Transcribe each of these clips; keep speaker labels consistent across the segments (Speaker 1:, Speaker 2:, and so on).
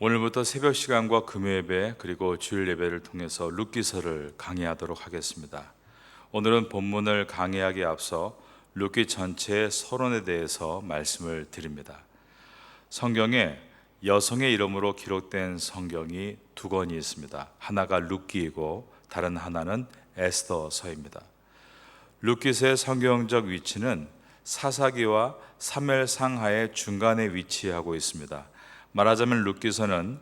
Speaker 1: 오늘부터 새벽 시간과 금요 예배 그리고 주일 예배를 통해서 룻기서를 강의하도록 하겠습니다. 오늘은 본문을 강의하기에 앞서 룻기 전체의 서론에 대해서 말씀을 드립니다. 성경에 여성의 이름으로 기록된 성경이 두 권이 있습니다. 하나가 룻기이고 다른 하나는 에스더서입니다. 룻기서의 성경적 위치는 사사기와 사무엘상하의 중간에 위치하고 있습니다. 말하자면 룻기서는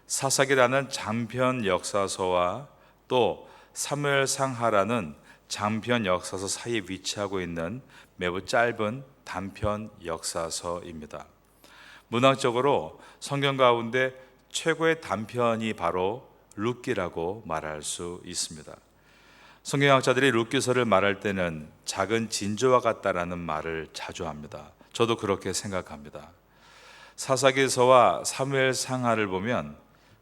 Speaker 1: 사사기라는 장편 역사서와 또 사무엘상하라는 장편 역사서 사이에 위치하고 있는 매우 짧은 단편 역사서입니다. 문학적으로 성경 가운데 최고의 단편이 바로 룻기라고 말할 수 있습니다. 성경학자들이 룻기서를 말할 때는 작은 진주와 같다라는 말을 자주 합니다. 저도 그렇게 생각합니다. 사사기서와 사무엘상하를 보면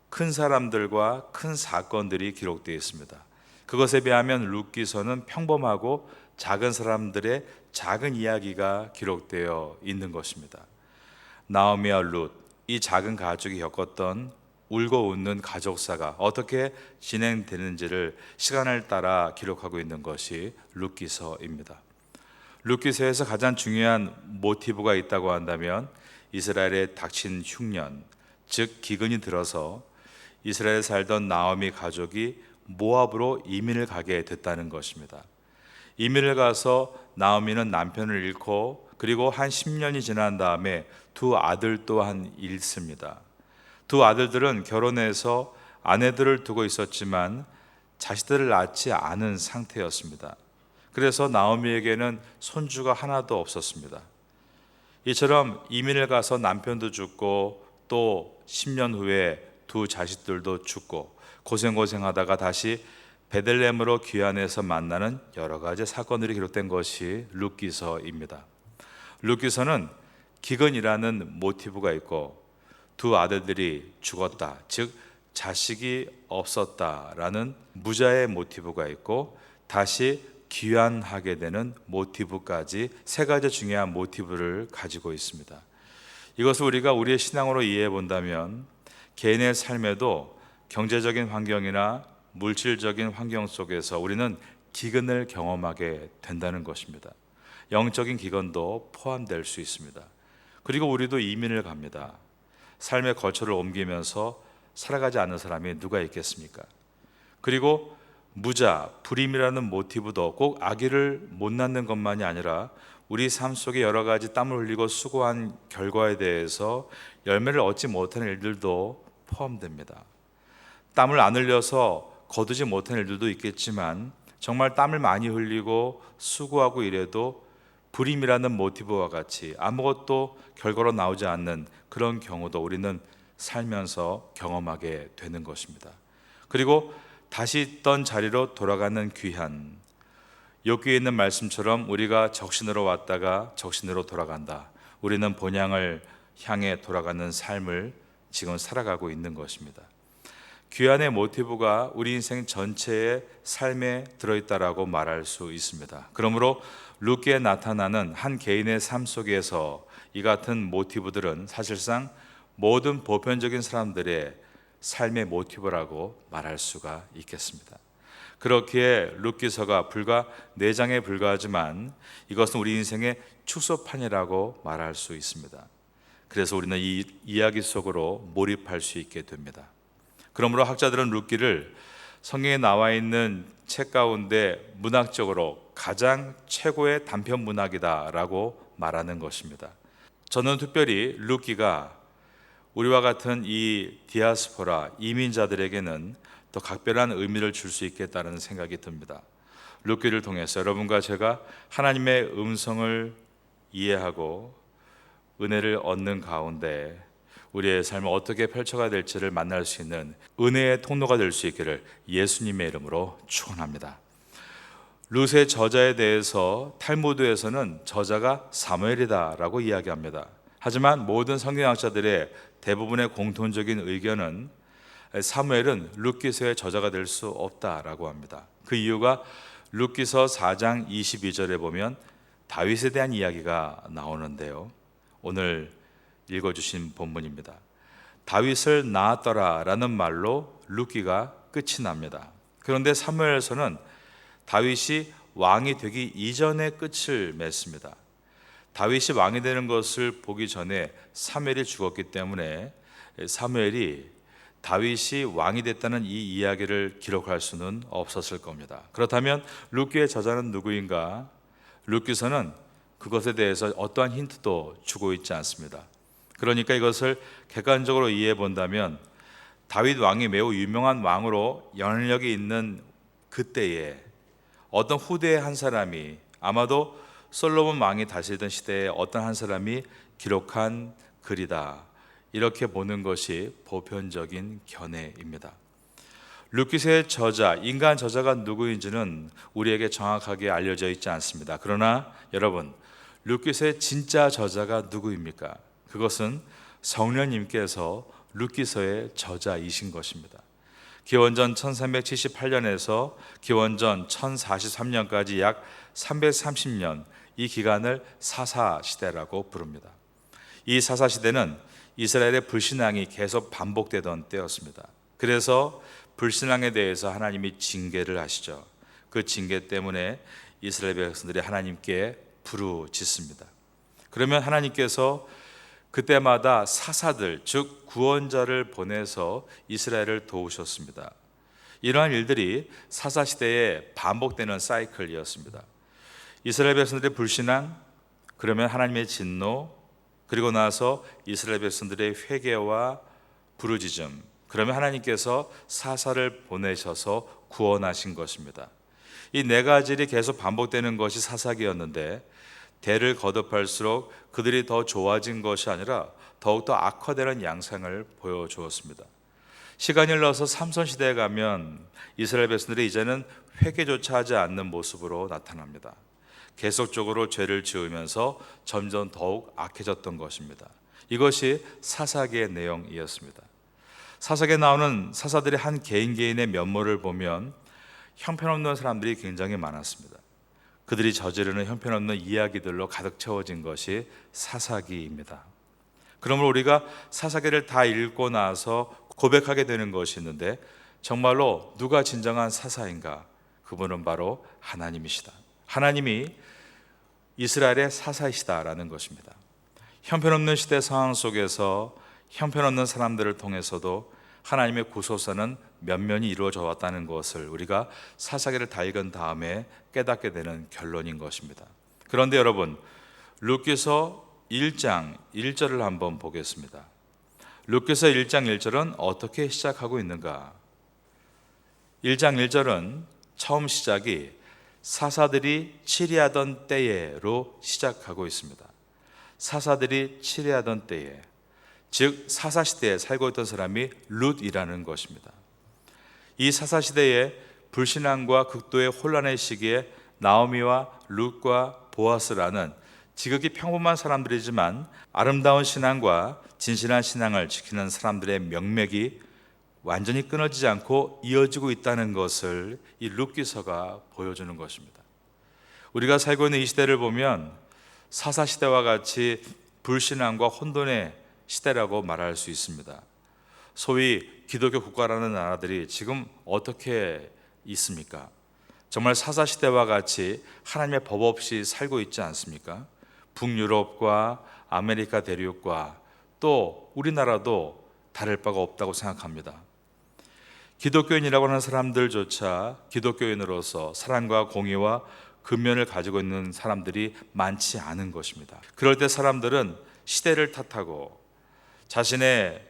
Speaker 1: 큰 사람들과 큰 사건들이 기록되어 있습니다. 그것에 비하면 룻기서는 평범하고 작은 사람들의 작은 이야기가 기록되어 있는 것입니다. 나오미와 룻, 이 작은 가족이 겪었던 울고 웃는 가족사가 어떻게 진행되는지를 시간을 따라 기록하고 있는 것이 룻기서입니다. 룻기서에서 가장 중요한 모티브가 있다고 한다면 이스라엘에 닥친 흉년, 즉 기근이 들어서 이스라엘에 살던 나오미 가족이 모압으로 이민을 가게 됐다는 것입니다. 이민을 가서 나오미는 남편을 잃고 그리고 한 10년이 지난 다음에 두 아들 또한 잃습니다. 두 아들들은 결혼해서 아내들을 두고 있었지만 자식들을 낳지 않은 상태였습니다. 그래서 나오미에게는 손주가 하나도 없었습니다. 이처럼 이민을 가서 남편도 죽고 또 10년 후에 두 자식들도 죽고 고생하다가 다시 베들레헴으로 귀환해서 만나는 여러 가지 사건들이 기록된 것이 룻기서입니다. 룻기서는 기근이라는 모티브가 있고 두 아들들이 죽었다, 즉 자식이 없었다라는 무자의 모티브가 있고 다시 귀환하게 되는 모티브까지 세 가지 중요한 모티브를 가지고 있습니다. 이것을 우리가 우리의 신앙으로 이해해 본다면 개인의 삶에도 경제적인 환경이나 물질적인 환경 속에서 우리는 기근을 경험하게 된다는 것입니다. 영적인 기근도 포함될 수 있습니다. 그리고 우리도 이민을 갑니다. 삶의 거처를 옮기면서 살아가지 않는 사람이 누가 있겠습니까? 그리고 무자, 불임이라는 모티브도 꼭 아기를 못 낳는 것만이 아니라 우리 삶 속에 여러 가지 땀을 흘리고 수고한 결과에 대해서 열매를 얻지 못하는 일들도 포함됩니다. 땀을 안 흘려서 거두지 못한 일들도 있겠지만 정말 땀을 많이 흘리고 수고하고 이래도 불임이라는 모티브와 같이 아무것도 결과로 나오지 않는 그런 경우도 우리는 살면서 경험하게 되는 것입니다. 그리고 다시 있던 자리로 돌아가는 귀한, 욥기에 있는 말씀처럼 우리가 적신으로 왔다가 적신으로 돌아간다. 우리는 본향을 향해 돌아가는 삶을 지금 살아가고 있는 것입니다. 귀한의 모티브가 우리 인생 전체의 삶에 들어있다라고 말할 수 있습니다. 그러므로 룻기에 나타나는 한 개인의 삶 속에서 이 같은 모티브들은 사실상 모든 보편적인 사람들의 삶의 모티브라고 말할 수가 있겠습니다. 그렇기에 룻기서가 불과 4장에 불과하지만 이것은 우리 인생의 축소판이라고 말할 수 있습니다. 그래서 우리는 이 이야기 속으로 몰입할 수 있게 됩니다. 그러므로 학자들은 룻기를 성경에 나와 있는 책 가운데 문학적으로 가장 최고의 단편 문학이다라고 말하는 것입니다. 저는 특별히 룻기가 우리와 같은 이 디아스포라 이민자들에게는 더 각별한 의미를 줄 수 있겠다는 생각이 듭니다. 룻기를 통해서 여러분과 제가 하나님의 음성을 이해하고 은혜를 얻는 가운데 우리의 삶을 어떻게 펼쳐가야 될지를 만날 수 있는 은혜의 통로가 될 수 있기를 예수님의 이름으로 축원합니다. 룻의 저자에 대해서 탈무드에서는 저자가 사무엘이다라고 이야기합니다. 하지만 모든 성경학자들의 대부분의 공통적인 의견은 사무엘은 룻기서의 저자가 될 수 없다라고 합니다. 그 이유가 룻기서 4장 22절에 보면 다윗에 대한 이야기가 나오는데요. 오늘 읽어주신 본문입니다. 다윗을 낳았더라라는 말로 룻기가 끝이 납니다. 그런데 사무엘서는 다윗이 왕이 되기 이전에 끝을 맺습니다. 다윗이 왕이 되는 것을 보기 전에 사무엘이 죽었기 때문에 사무엘이 다윗이 왕이 됐다는 이 이야기를 기록할 수는 없었을 겁니다. 그렇다면 룻기의 저자는 누구인가? 룻기서는 그것에 대해서 어떠한 힌트도 주고 있지 않습니다. 그러니까 이것을 객관적으로 이해해 본다면 다윗 왕이 매우 유명한 왕으로 영향력이 있는 그때에 어떤 후대의 한 사람이, 아마도 솔로몬 왕이 다스리던 시대에 어떤 한 사람이 기록한 글이다, 이렇게 보는 것이 보편적인 견해입니다. 룻기서의 저자, 인간 저자가 누구인지는 우리에게 정확하게 알려져 있지 않습니다. 그러나 여러분, 룻기서의 진짜 저자가 누구입니까? 그것은 성령님께서 룻기서의 저자이신 것입니다. 기원전 1378년에서 기원전 1043년까지 약 330년, 이 기간을 사사시대라고 부릅니다. 이 사사시대는 이스라엘의 불신앙이 계속 반복되던 때였습니다. 그래서 불신앙에 대해서 하나님이 징계를 하시죠. 그 징계 때문에 이스라엘 백성들이 하나님께 부르짖습니다. 그러면 하나님께서 그때마다 사사들, 즉 구원자를 보내서 이스라엘을 도우셨습니다. 이러한 일들이 사사시대에 반복되는 사이클이었습니다. 이스라엘 백성들의 불신앙, 그러면 하나님의 진노, 그리고 나서 이스라엘 백성들의 회개와 부르짖음, 그러면 하나님께서 사사를 보내셔서 구원하신 것입니다. 이 네 가지 일이 계속 반복되는 것이 사사기였는데, 대를 거듭할수록 그들이 더 좋아진 것이 아니라 더욱더 악화되는 양상을 보여주었습니다. 시간이 흘러서 삼손 시대에 가면 이스라엘 백성들이 이제는 회개조차 하지 않는 모습으로 나타납니다. 계속적으로 죄를 지으면서 점점 더욱 악해졌던 것입니다. 이것이 사사기의 내용이었습니다. 사사기에 나오는 사사들의 한 개인 개인의 면모를 보면 형편없는 사람들이 굉장히 많았습니다. 그들이 저지르는 형편없는 이야기들로 가득 채워진 것이 사사기입니다. 그러므로 우리가 사사기를 다 읽고 나서 고백하게 되는 것이 있는데, 정말로 누가 진정한 사사인가? 그분은 바로 하나님이시다. 하나님이 이스라엘의 사사이시다라는 것입니다. 형편없는 시대 상황 속에서 형편없는 사람들을 통해서도 하나님의 구속사는 면면이 이루어져 왔다는 것을 우리가 사사기를 다 읽은 다음에 깨닫게 되는 결론인 것입니다. 그런데 여러분, 룻기서 1장 1절을 한번 보겠습니다. 룻기서 1장 1절은 어떻게 시작하고 있는가? 1장 1절은 처음 시작이 사사들이 치리하던 때에로 시작하고 있습니다. 사사들이 치리하던 때에, 즉 사사시대에 살고 있던 사람이 룻이라는 것입니다. 이 사사시대에 불신앙과 극도의 혼란의 시기에 나오미와 룻과 보아스라는 지극히 평범한 사람들이지만 아름다운 신앙과 진실한 신앙을 지키는 사람들의 명맥이 완전히 끊어지지 않고 이어지고 있다는 것을 이 룻기서가 보여주는 것입니다. 우리가 살고 있는 이 시대를 보면 사사시대와 같이 불신앙과 혼돈의 시대라고 말할 수 있습니다. 소위 기독교 국가라는 나라들이 지금 어떻게 있습니까? 정말 사사시대와 같이 하나님의 법 없이 살고 있지 않습니까? 북유럽과 아메리카 대륙과 또 우리나라도 다를 바가 없다고 생각합니다. 기독교인이라고 하는 사람들조차 기독교인으로서 사랑과 공의와 근면을 가지고 있는 사람들이 많지 않은 것입니다. 그럴 때 사람들은 시대를 탓하고 자신의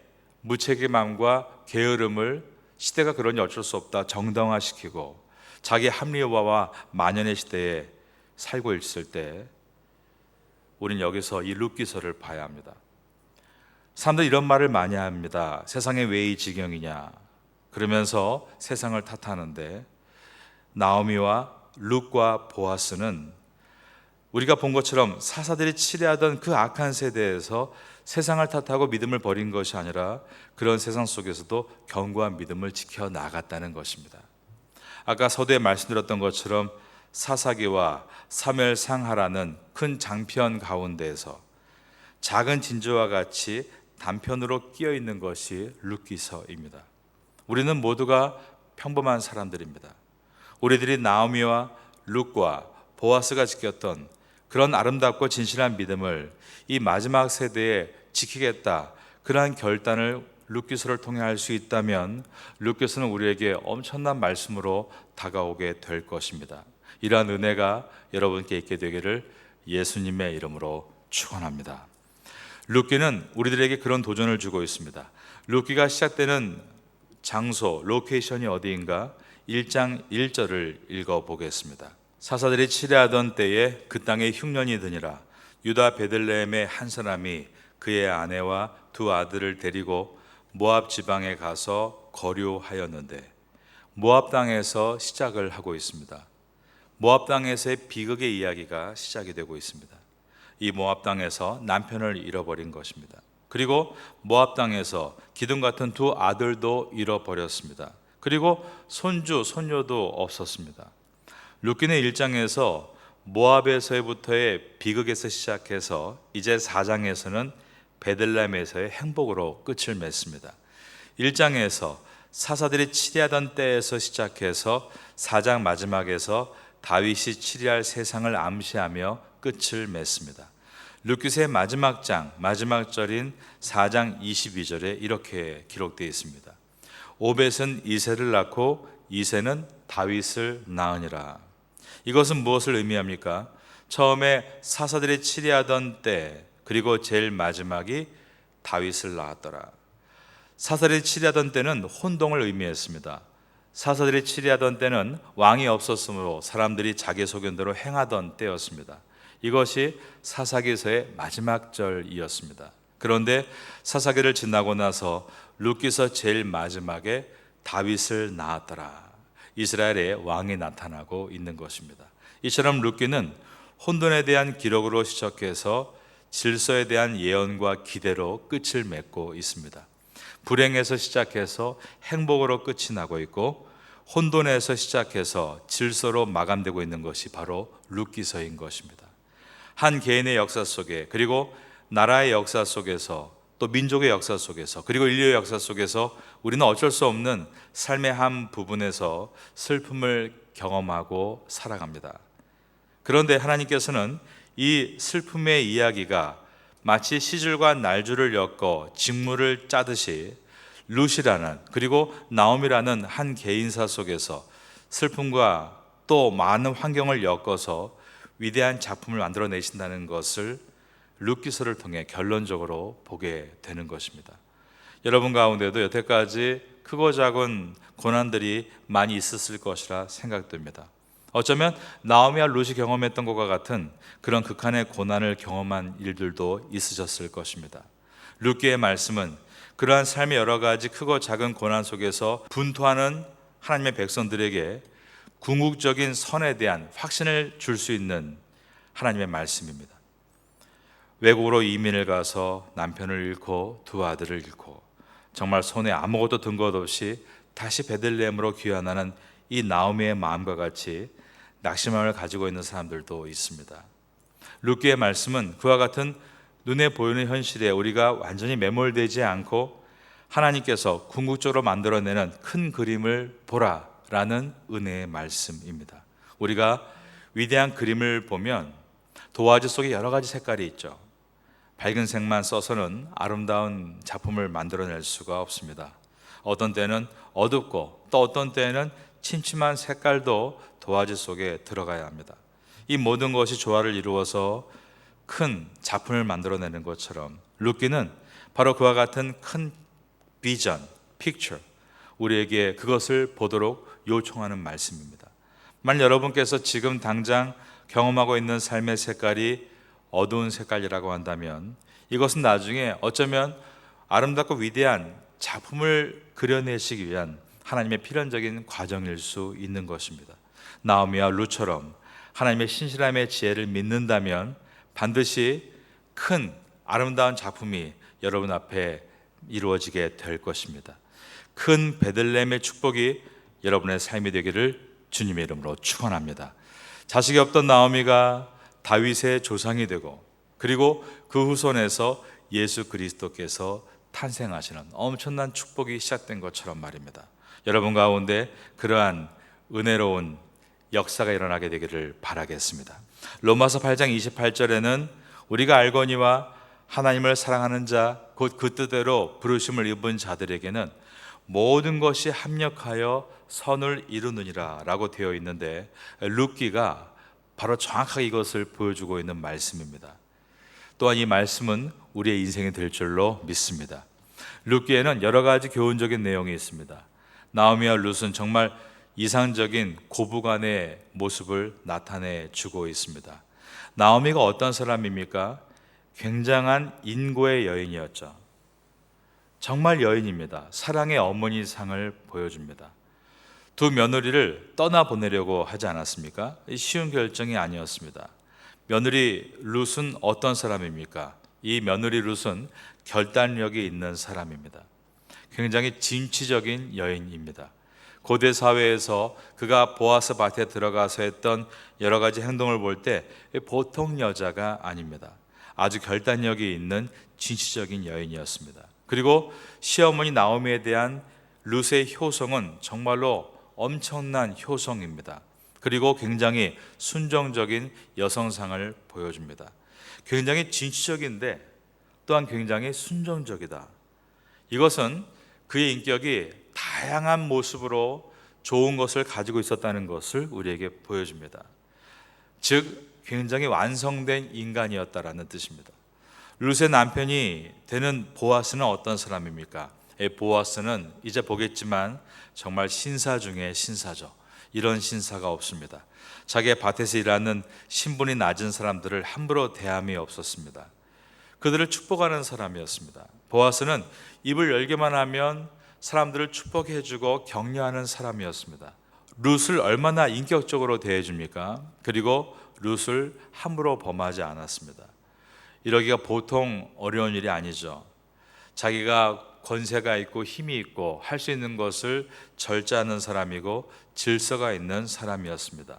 Speaker 1: 무책임함과 게으름을 시대가 그러니 어쩔 수 없다 정당화시키고 자기 합리화와 만연의 시대에 살고 있을 때 우리는 여기서 이 룻기서를 봐야 합니다. 사람들이 이런 말을 많이 합니다. 세상에 왜 이 지경이냐, 그러면서 세상을 탓하는데, 나오미와 룻과 보아스는 우리가 본 것처럼 사사들이 치레하던 그 악한 세대에서 세상을 탓하고 믿음을 버린 것이 아니라 그런 세상 속에서도 견고한 믿음을 지켜나갔다는 것입니다. 아까 서두에 말씀드렸던 것처럼 사사기와 사무엘상하라는 큰 장편 가운데에서 작은 진주와 같이 단편으로 끼어 있는 것이 룻기서입니다. 우리는 모두가 평범한 사람들입니다. 우리들이 나오미와 룻과 보아스가 지켰던 그런 아름답고 진실한 믿음을 이 마지막 세대에 지키겠다, 그러한 결단을 룻기서를 통해 할 수 있다면 룻기서는 우리에게 엄청난 말씀으로 다가오게 될 것입니다. 이러한 은혜가 여러분께 있게 되기를 예수님의 이름으로 축원합니다. 룻기는 우리들에게 그런 도전을 주고 있습니다. 룻기가 시작되는 장소, 로케이션이 어디인가? 1장 1절을 읽어보겠습니다. 사사들이 치레하던 때에 그 땅에 흉년이 드니라. 유다 베들레헴의 한 사람이 그의 아내와 두 아들을 데리고 모압 지방에 가서 거류하였는데, 모압 땅에서 시작을 하고 있습니다. 모압 땅에서의 비극의 이야기가 시작이 되고 있습니다. 이 모압 땅에서 남편을 잃어버린 것입니다. 그리고 모압 땅에서 기둥 같은 두 아들도 잃어버렸습니다. 그리고 손주, 손녀도 없었습니다. 룻기는 1장에서 모압에서부터의 비극에서 시작해서 이제 4장에서는 베들레헴에서의 행복으로 끝을 맺습니다. 1장에서 사사들이 치리하던 때에서 시작해서 4장 마지막에서 다윗이 치리할 세상을 암시하며 끝을 맺습니다. 룻기서의 마지막 장, 마지막 절인 4장 22절에 이렇게 기록되어 있습니다. 오벳은 이새를 낳고 이새는 다윗을 낳으니라. 이것은 무엇을 의미합니까? 처음에 사사들이 치리하던 때, 그리고 제일 마지막이 다윗을 낳았더라. 사사들이 치리하던 때는 혼동을 의미했습니다. 사사들이 치리하던 때는 왕이 없었으므로 사람들이 자기 소견대로 행하던 때였습니다. 이것이 사사기서의 마지막 절이었습니다. 그런데 사사기를 지나고 나서 룻기서 제일 마지막에 다윗을 낳았더라. 이스라엘의 왕이 나타나고 있는 것입니다. 이처럼 룻기는 혼돈에 대한 기록으로 시작해서 질서에 대한 예언과 기대로 끝을 맺고 있습니다. 불행에서 시작해서 행복으로 끝이 나고 있고, 혼돈에서 시작해서 질서로 마감되고 있는 것이 바로 룻기서인 것입니다. 한 개인의 역사 속에, 그리고 나라의 역사 속에서, 또 민족의 역사 속에서, 그리고 인류의 역사 속에서 우리는 어쩔 수 없는 삶의 한 부분에서 슬픔을 경험하고 살아갑니다. 그런데 하나님께서는 이 슬픔의 이야기가 마치 시줄과 날줄을 엮어 직무를 짜듯이 룻이라는, 그리고 나오미라는 한 개인사 속에서 슬픔과 또 많은 환경을 엮어서 위대한 작품을 만들어내신다는 것을 룻기서를 통해 결론적으로 보게 되는 것입니다. 여러분 가운데도 여태까지 크고 작은 고난들이 많이 있었을 것이라 생각됩니다. 어쩌면 나오미와 룻이 경험했던 것과 같은 그런 극한의 고난을 경험한 일들도 있으셨을 것입니다. 룻기의 말씀은 그러한 삶의 여러 가지 크고 작은 고난 속에서 분투하는 하나님의 백성들에게 궁극적인 선에 대한 확신을 줄 수 있는 하나님의 말씀입니다. 외국으로 이민을 가서 남편을 잃고 두 아들을 잃고 정말 손에 아무것도 든 것 없이 다시 베들레헴으로 귀환하는 이 나오미의 마음과 같이 낙심함을 가지고 있는 사람들도 있습니다. 룻기의 말씀은 그와 같은 눈에 보이는 현실에 우리가 완전히 매몰되지 않고 하나님께서 궁극적으로 만들어내는 큰 그림을 보라라는 은혜의 말씀입니다. 우리가 위대한 그림을 보면 도화지 속에 여러 가지 색깔이 있죠. 밝은 색만 써서는 아름다운 작품을 만들어낼 수가 없습니다. 어떤 때는 어둡고 또 어떤 때는 침침한 색깔도 도화지 속에 들어가야 합니다. 이 모든 것이 조화를 이루어서 큰 작품을 만들어내는 것처럼 룻기는 바로 그와 같은 큰 비전, 픽처, 우리에게 그것을 보도록 요청하는 말씀입니다. 만약 여러분께서 지금 당장 경험하고 있는 삶의 색깔이 어두운 색깔이라고 한다면 이것은 나중에 어쩌면 아름답고 위대한 작품을 그려내시기 위한 하나님의 필연적인 과정일 수 있는 것입니다. 나오미와 룻처럼 하나님의 신실함의 지혜를 믿는다면 반드시 큰 아름다운 작품이 여러분 앞에 이루어지게 될 것입니다. 큰 베들레헴의 축복이 여러분의 삶이 되기를 주님의 이름으로 축원합니다. 자식이 없던 나오미가 다윗의 조상이 되고 그리고 그 후손에서 예수 그리스도께서 탄생하시는 엄청난 축복이 시작된 것처럼 말입니다. 여러분 가운데 그러한 은혜로운 역사가 일어나게 되기를 바라겠습니다. 로마서 8장 28절에는 우리가 알거니와 하나님을 사랑하는 자 곧 그 뜻대로 부르심을 입은 자들에게는 모든 것이 합력하여 선을 이루느니라 라고 되어 있는데, 룻기가 바로 정확하게 이것을 보여주고 있는 말씀입니다. 또한 이 말씀은 우리의 인생이 될 줄로 믿습니다. 룻기에는 여러 가지 교훈적인 내용이 있습니다. 나오미와 룻은 정말 이상적인 고부간의 모습을 나타내 주고 있습니다. 나오미가 어떤 사람입니까? 굉장한 인고의 여인이었죠. 정말 여인입니다. 사랑의 어머니 상을 보여줍니다. 두 며느리를 떠나보내려고 하지 않았습니까? 쉬운 결정이 아니었습니다. 며느리 룻은 어떤 사람입니까? 이 며느리 룻은 결단력이 있는 사람입니다. 굉장히 진취적인 여인입니다. 고대 사회에서 그가 보아스 밭에 들어가서 했던 여러 가지 행동을 볼 때 보통 여자가 아닙니다. 아주 결단력이 있는 진취적인 여인이었습니다. 그리고 시어머니 나오미에 대한 룻의 효성은 정말로 엄청난 효성입니다. 그리고 굉장히 순정적인 여성상을 보여줍니다. 굉장히 진취적인데 또한 굉장히 순정적이다. 이것은 그의 인격이 다양한 모습으로 좋은 것을 가지고 있었다는 것을 우리에게 보여줍니다. 즉 굉장히 완성된 인간이었다라는 뜻입니다. 룻의 남편이 되는 보아스는 어떤 사람입니까? 보아스는 이제 보겠지만 정말 신사 중에 신사죠. 이런 신사가 없습니다. 자기의 밭에서 일하는 신분이 낮은 사람들을 함부로 대함이 없었습니다. 그들을 축복하는 사람이었습니다. 보아스는 입을 열기만 하면 사람들을 축복해주고 격려하는 사람이었습니다. 룻을 얼마나 인격적으로 대해줍니까? 그리고 룻을 함부로 범하지 않았습니다. 이러기가 보통 어려운 일이 아니죠. 자기가 권세가 있고 힘이 있고 할 수 있는 것을 절제하는 사람이고 질서가 있는 사람이었습니다.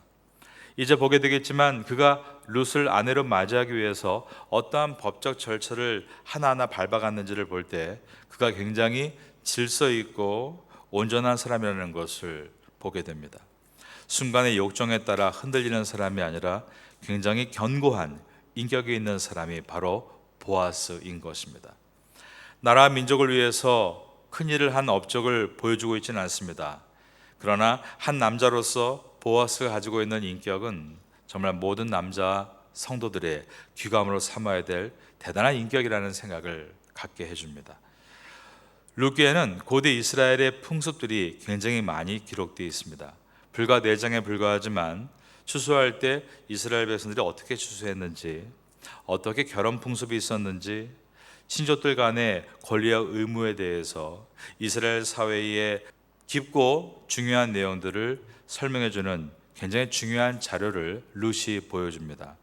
Speaker 1: 이제 보게 되겠지만 그가 룻을 아내로 맞이하기 위해서 어떠한 법적 절차를 하나하나 밟아갔는지를 볼 때 그가 굉장히 질서 있고 온전한 사람이라는 것을 보게 됩니다. 순간의 욕정에 따라 흔들리는 사람이 아니라 굉장히 견고한 인격이 있는 사람이 바로 보아스인 것입니다. 나라 민족을 위해서 큰 일을 한 업적을 보여주고 있지는 않습니다. 그러나 한 남자로서 보아스가 가지고 있는 인격은 정말 모든 남자 성도들의 귀감으로 삼아야 될 대단한 인격이라는 생각을 갖게 해줍니다. 룻기에는 고대 이스라엘의 풍습들이 굉장히 많이 기록되어 있습니다. 불과 4장에 불과하지만 추수할 때 이스라엘 백성들이 어떻게 추수했는지, 어떻게 결혼 풍습이 있었는지, 친족들 간의 권리와 의무에 대해서 이스라엘 사회의 깊고 중요한 내용들을 설명해주는 굉장히 중요한 자료를 룻이 보여줍니다.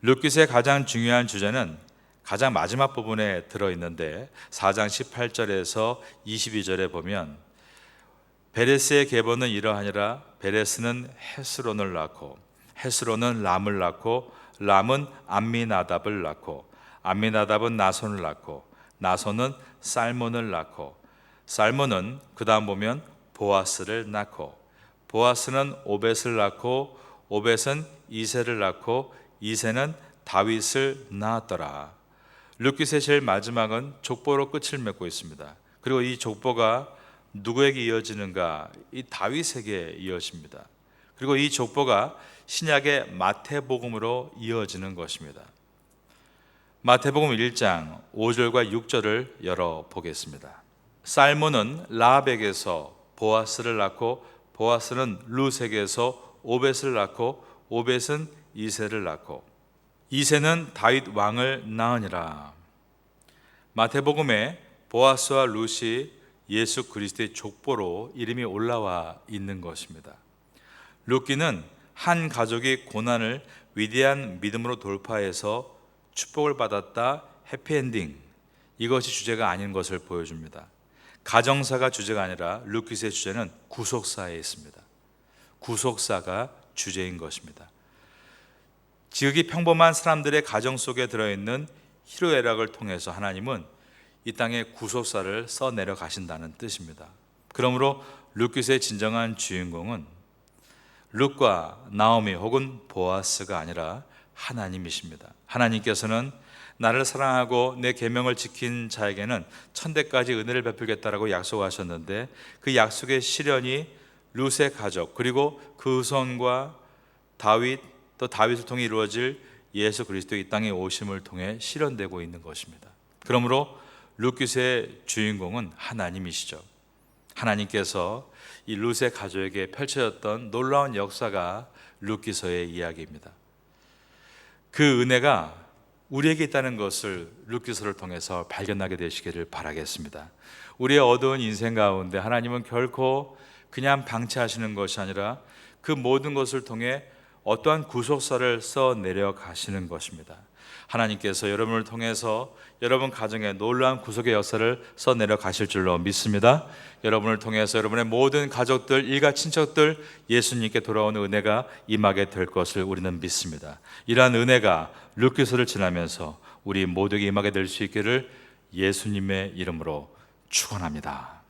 Speaker 1: 룻기서의 가장 중요한 주제는 가장 마지막 부분에 들어있는데 4장 18절에서 22절에 보면 베레스의 계보는 이러하니라. 베레스는 헤스론을 낳고 헤스론은 람을 낳고 람은 암미나답을 낳고 암미나답은 나손을 낳고 나손은 살몬을 낳고 살몬은 그 다음 보면 보아스를 낳고 보아스는 오벳을 낳고 오벳은 이새를 낳고 이새는 다윗을 낳았더라. 룻기서의 제일 마지막은 족보로 끝을 맺고 있습니다. 그리고 이 족보가 누구에게 이어지는가? 이 다윗에게 이어집니다. 그리고 이 족보가 신약의 마태복음으로 이어지는 것입니다. 마태복음 1장 5절과 6절을 열어보겠습니다. 살몬은 라합에게서 보아스를 낳고 보아스는 룻에게서 오벳을 낳고 오벳은 이새를 낳고 이새는 다윗 왕을 낳으니라. 마태복음에 보아스와 룻이 예수 그리스도의 족보로 이름이 올라와 있는 것입니다. 룻기는 한 가족이 고난을 위대한 믿음으로 돌파해서 축복을 받았다, 해피엔딩, 이것이 주제가 아닌 것을 보여줍니다. 가정사가 주제가 아니라 룻기서의 주제는 구속사에 있습니다. 구속사가 주제인 것입니다. 지극히 평범한 사람들의 가정 속에 들어있는 희로애락을 통해서 하나님은 이 땅에 구속사를 써내려 가신다는 뜻입니다. 그러므로 룻기서의 진정한 주인공은 룻과 나오미 혹은 보아스가 아니라 하나님이십니다. 하나님께서는 나를 사랑하고 내 계명을 지킨 자에게는 천대까지 은혜를 베풀겠다라고 약속하셨는데, 그 약속의 실현이 룻의 가족 그리고 그 후손과 다윗, 또 다윗을 통해 이루어질 예수 그리스도 이 땅에 오심을 통해 실현되고 있는 것입니다. 그러므로 룻기서의 주인공은 하나님이시죠. 하나님께서 이 룻의 가족에게 펼쳐졌던 놀라운 역사가 룻기서의 이야기입니다. 그 은혜가 우리에게 있다는 것을 룻기서를 통해서 발견하게 되시기를 바라겠습니다. 우리의 어두운 인생 가운데 하나님은 결코 그냥 방치하시는 것이 아니라 그 모든 것을 통해 어떠한 구속사를 써내려 가시는 것입니다. 하나님께서 여러분을 통해서 여러분 가정에 놀라운 구속의 역사를 써내려 가실 줄로 믿습니다. 여러분을 통해서 여러분의 모든 가족들, 일가 친척들 예수님께 돌아오는 은혜가 임하게 될 것을 우리는 믿습니다. 이러한 은혜가 룻기서를 지나면서 우리 모두에게 임하게 될 수 있기를 예수님의 이름으로 축원합니다.